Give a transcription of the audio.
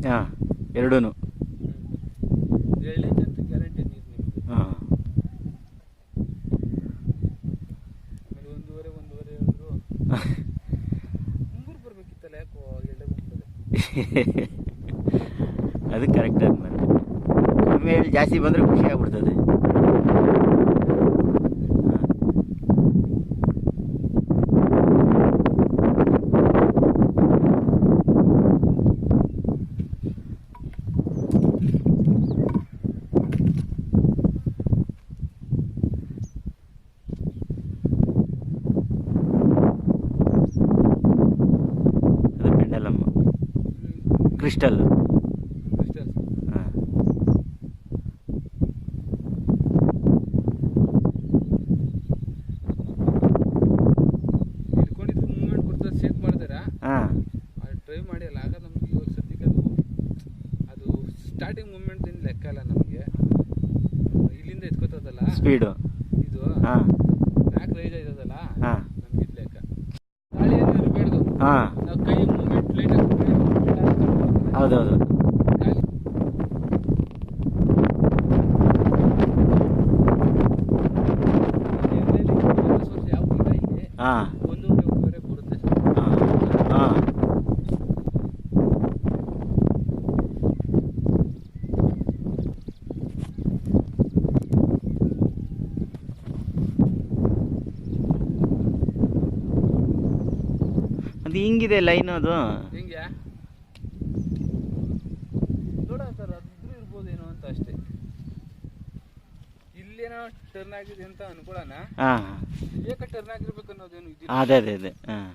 ಹಾಂ, ಎರಡೂ. ಎಳ್ಳಿಂದಂತೂ ಗ್ಯಾರಂಟಿ ನೀರು ನಿಮಗೆ. ಹಾಂ, ಆಮೇಲೆ ಒಂದೂವರೆ ಹೇಳಿದ್ರು ಮುಂಗೂರು ಬರ್ಬೇಕಿತ್ತಲ್ಲ, ಯಾಕೋ ಎಳ್ಳೆ ಬಂದ್ಬಿಡೋದು. ಅದು ಕರೆಕ್ಟ್ ಅದು. ಮತ್ತೆ ಆಮೇಲೆ ಜಾಸ್ತಿ ಬಂದರೆ ಖುಷಿ ಆಗ್ಬಿಡ್ತದೆ. ಅದು ಪೆಂಡಲಮ್, ಕ್ರಿಸ್ಟಲ್. ಹಾಂ, ಹಿಡ್ಕೊಂಡಿದ್ದು ಮೂವ್ಮೆಂಟ್ ಕೊಡ್ತಾರೆ, ಶೇಕ್ ಮಾಡ್ತಾರ. ಹಾಂ, ಅದು ಟ್ರೈ ಮಾಡಿ ಅಲ್ಲ, ಆಗ ನಮಗೆ ಇವಾಗ ಸದ್ಯಕ್ಕೆ ಅದು ಸ್ಟಾರ್ಟಿಂಗ್ ಮೂವ್ಮೆಂಟ್ ಏನು ಲೆಕ್ಕ ಇಲ್ಲ ನಮಗೆ. ಇಲ್ಲಿಂದ ಎತ್ಕೋತದಲ್ಲ ಸ್ಪೀಡು. ಇದು ಹಾಂ, ಬ್ಯಾಕ್ ರೈಸ್ ಆಯ್ತದಲ್ಲ, ಹಾಂ, ನಮ್ಗೆ ಇದು ಲೆಕ್ಕ. ಗಾಳಿ ಏನು ಇರಬಾರ್ದು, ಹಾಂ, ನಾವು ಕೈ ಮೂವ್ಮೆಂಟ್ ಲೈಟಾಗಿ ಹೌದೌದು. ಗಾಳಿ ಸೋರ್ಸ್ ಯಾವ ಈಗ ಇದೆ, ಹಾಂ, ಒಂದೂವರೆ ಬರುತ್ತೆ ಸರ್. ಹಾಂ, ಹಾಂ. ಅದು ಹಿಂಗಿದೆ ಲೈನ್ ಅದು. ಹೆಂಗೆ ನೋಡೋಣ ಸರ್, ಅದಿದ್ರು ಇರ್ಬೋದೇನೋ ಅಂತ ಅಷ್ಟೇ. ಇಲ್ಲೇನೋ ಟರ್ನ್ ಆಗಿದೆ ಅಂತ ಅನ್ಕೊಳ್ಳೋಣ. ಹಾಂ, ಏಕ ಟರ್ನ್ ಆಗಿರ್ಬೇಕು ಅನ್ನೋದೇನು ಇದಿಲ್ಲ. ಅದೇ. ಹಾಂ.